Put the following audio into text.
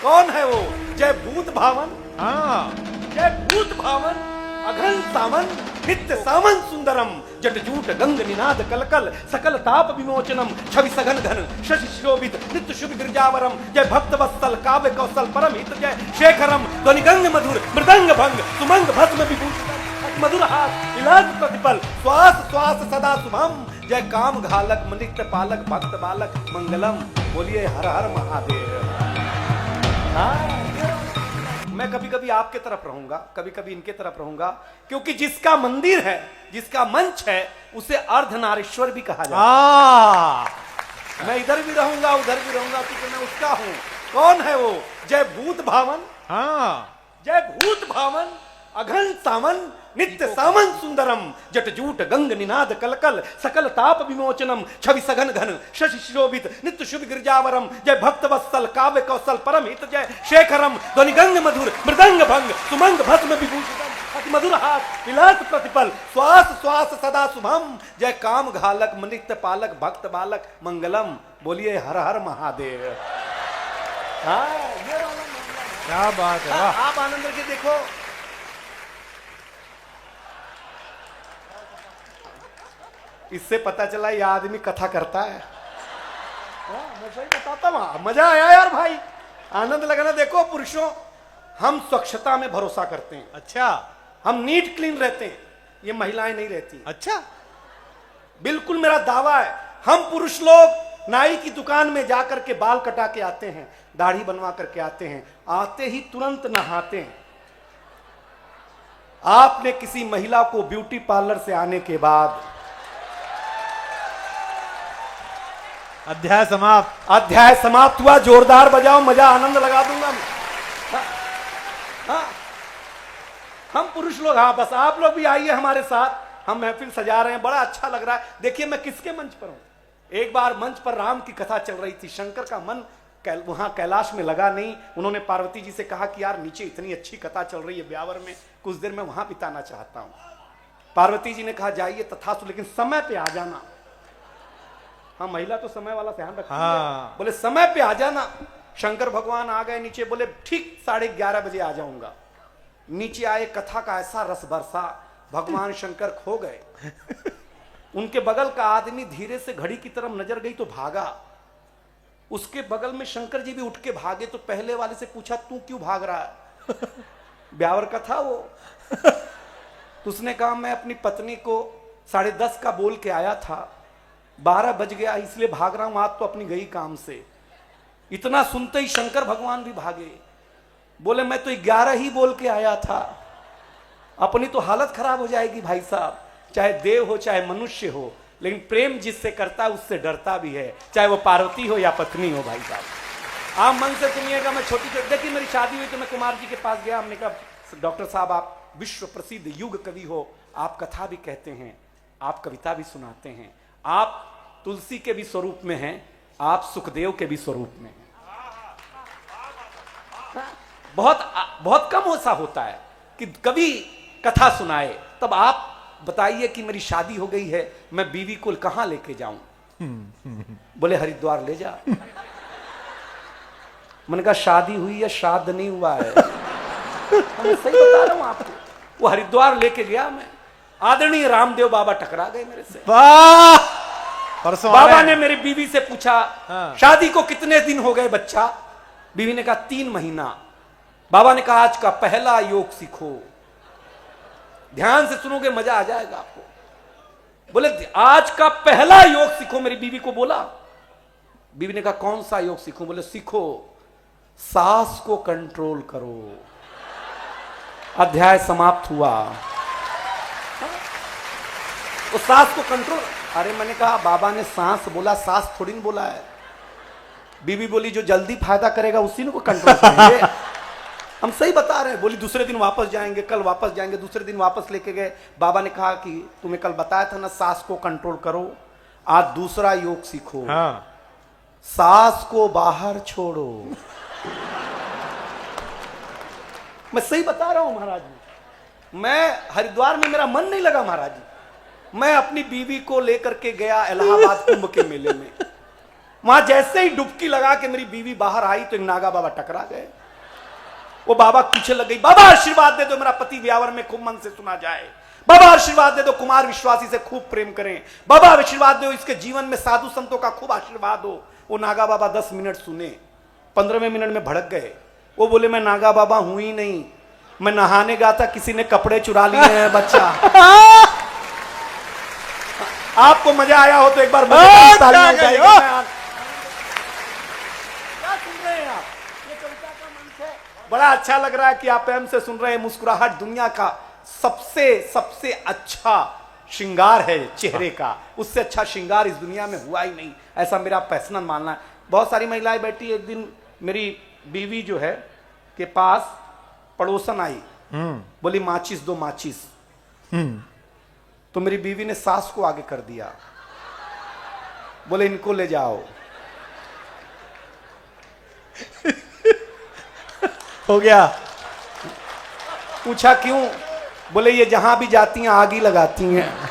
कौन है वो? जय भूत भावन, हाँ जय भूत भावन, अघन सामन, नित्य सामन सुंदरम, जटजूट गंग निनाद कलकल, सकल ताप विमोचनम, छवि सघन घन, शशि शोभित, नित्य शुभ गिरजावरम, जय भक्त वत्सल, काव्य कौशल, परम हित, जय शेखरम, ध्वनि गंग मधुर, मृदंग भंग, सुमंग भस्म विभूषितम, मधुर हास, इलाज प्रतिपल, श्वास श्वास सदा शुभम, जय काम घालक, नित्य पालक, भक्त बालक, मंगलम। बोलिए हर हर महादेव। हाँ, मैं कभी कभी आपके तरफ रहूंगा, कभी कभी इनके तरफ रहूंगा, क्योंकि जिसका मंदिर है, जिसका मंच है, उसे अर्धनारीश्वर भी कहा जाता है। मैं इधर भी रहूंगा, उधर भी रहूंगा, क्योंकि मैं उसका हूं। कौन है वो? जय भूत भावन, हाँ जय भूत भावन, अघन सामन, नित्य सामन सुंदरम, जटजूट गंग निनाद कलकल, सकल ताप विमोचनम, छवि सघन घन, शशि शोभित, नित्य शुभ गिरजावरम, जय भक्त वत्सल, काव्य कौशल, परम हित, जय शेखरम, ध्वनि गंग मधुर, मृदंग भंग, सुमंग भस्म विभूषितम, अति मधुर हास, विलास प्रतिपल, श्वास श्वास सदा शुभम, जय काम घालक, नित्य पालक, भक्त बालक, मंगलम। बोलिए हर हर महादेव। हाँ, ये वाला क्या बात है, वाह। आप आनंद के देखो, इससे पता चला ये आदमी कथा करता है। मैं सही बताता हूं, मजा आया यार भाई, आनंद लगा ना। देखो पुरुषों, हम स्वच्छता में भरोसा करते हैं, अच्छा हम नीट क्लीन रहते हैं, ये महिलाएं नहीं रहती। अच्छा, बिल्कुल मेरा दावा है, हम पुरुष लोग नाई की दुकान में जाकर के बाल कटा के आते हैं, दाढ़ी बनवा करके आते हैं, आते ही तुरंत नहाते हैं। आपने किसी महिला को ब्यूटी पार्लर से आने के बाद, अध्याय समाप्त, अध्याय समाप्त हुआ, जोरदार बजाओ, मजा आनंद लगा दूंगा मैं। हाँ, हम पुरुष लोग, हाँ बस आप लोग भी आइए हमारे साथ, हम महफिल सजा रहे हैं, बड़ा अच्छा लग रहा है। देखिए मैं किसके मंच पर हूं। एक बार मंच पर राम की कथा चल रही थी, शंकर का मन वहां कैलाश में लगा नहीं। उन्होंने पार्वती जी से कहा कि यार नीचे इतनी अच्छी कथा चल रही है ब्यावर में, कुछ देर मैं वहां बिताना चाहता हूं। पार्वती जी ने कहा जाइए तथास्तु, लेकिन समय पे आ जाना। हाँ, महिला तो समय वाला ध्यान रखती है। बोले समय पे आ जाना। शंकर भगवान आ गए नीचे, बोले ठीक 11:30 बजे आ जाऊंगा। नीचे आए, कथा का ऐसा रस बरसा, भगवान शंकर खो गए। उनके बगल का आदमी धीरे से घड़ी की तरफ नजर गई तो भागा। उसके बगल में शंकर जी भी उठ के भागे, तो पहले वाले से पूछा तू क्यों भाग रहा है? ब्यावर का था वो। तो उसने कहा मैं अपनी पत्नी को 10:30 का बोल के आया था, 12 बज गया इसलिए भाग रहा हूं, आज तो अपनी गई काम से। इतना सुनते ही शंकर भगवान भी भागे। बोले मैं तो 11 ही बोल के आया था, अपनी तो हालत खराब हो जाएगी भाई साहब। चाहे देव हो चाहे मनुष्य हो, लेकिन प्रेम जिससे करता है उससे डरता भी है, चाहे वो पार्वती हो या पत्नी हो। भाई साहब आप मन से सुनिएगा। मैं छोटी देखिए मेरी शादी हुई तो मैं कुमार जी के पास गया, हमने कहा डॉक्टर साहब आप विश्व प्रसिद्ध युग कवि हो, आप कथा भी कहते हैं, आप कविता भी सुनाते हैं, आप तुलसी के भी स्वरूप में हैं, आप सुखदेव के भी स्वरूप में हैं। बहुत कम ऐसा होता है कि कभी कथा सुनाए। तब आप बताइए कि मेरी शादी हो गई है, मैं बीवी को कहां लेके जाऊं? बोले हरिद्वार ले जा। मैंने कहा शादी हुई है, श्राद्ध नहीं हुआ है। मैं सही बता रहा हूं आपको। वो हरिद्वार लेके गया, मैं आदरणीय रामदेव बाबा टकरा गए मेरे से। बाबा ने मेरी बीवी से पूछा शादी को कितने दिन हो गए बच्चा? बीवी ने कहा 3 महीना। बाबा ने कहा आज का पहला योग सीखो, ध्यान से सुनोगे मजा आ जाएगा आपको। बोले आज का पहला योग सीखो, मेरी बीवी को बोला। बीवी ने कहा कौन सा योग सीखूं? बोले सीखो सांस को कंट्रोल करो। अध्याय समाप्त हुआ। वो सांस को कंट्रोल, अरे मैंने कहा बाबा ने सांस बोला, सांस थोड़ी नहीं बोला है। बीवी बोली जो जल्दी फायदा करेगा उसी को कंट्रोल करेंगे। हम सही बता रहे हैं। बोली दूसरे दिन वापस जाएंगे, कल वापस जाएंगे। दूसरे दिन वापस लेके गए। बाबा ने कहा कि तुम्हें कल बताया था ना सांस को कंट्रोल करो, आज दूसरा योग सीखो। सांस को बाहर छोड़ो। मैं सही बता रहा हूं महाराज जी। मैं हरिद्वार में मेरा मन नहीं लगा महाराज जी। मैं अपनी बीवी को लेकर के गया इलाहाबाद कुंभ के मेले में। वहां जैसे ही डुबकी लगा के मेरी बीवी बाहर आई तो एक नागा बाबा टकरा गए। वो बाबा पीछे लग गई, बाबा आशीर्वाद दे दो मेरा पति व्यावर में खूब मन से सुना जाए, बाबा आशीर्वाद दे दो कुमार विश्वासी से खूब प्रेम करें, बाबा आशीर्वाद दो इसके जीवन में साधु संतों का खूब आशीर्वाद हो। वो नागा बाबा 10 मिनट सुने, 15वें मिनट में भड़क गए। वो बोले मैं नागा बाबा हूं ही नहीं, मैं नहाने गया था, किसी ने कपड़े चुरा लिए हैं बच्चा। आपको मजा आया हो तो एक बार तालियां बजाइए। क्या सुन रहे हैं आप? ये कविता का मंच है। बड़ा अच्छा लग रहा है कि आप प्रेम से सुन रहे हैं। मुस्कुराहट दुनिया का सबसे अच्छा श्रृंगार है चेहरे का, उससे अच्छा श्रृंगार इस दुनिया में हुआ ही नहीं, ऐसा मेरा पर्सनल मानना है। बहुत सारी महिलाएं बैठी, एक दिन मेरी बीवी जो है के पास पड़ोसन आई, बोली माचिस दो माचिस। तो मेरी बीवी ने सास को आगे कर दिया, बोले इनको ले जाओ। हो गया। पूछा क्यों? बोले ये जहां भी जाती हैं आग ही लगाती हैं।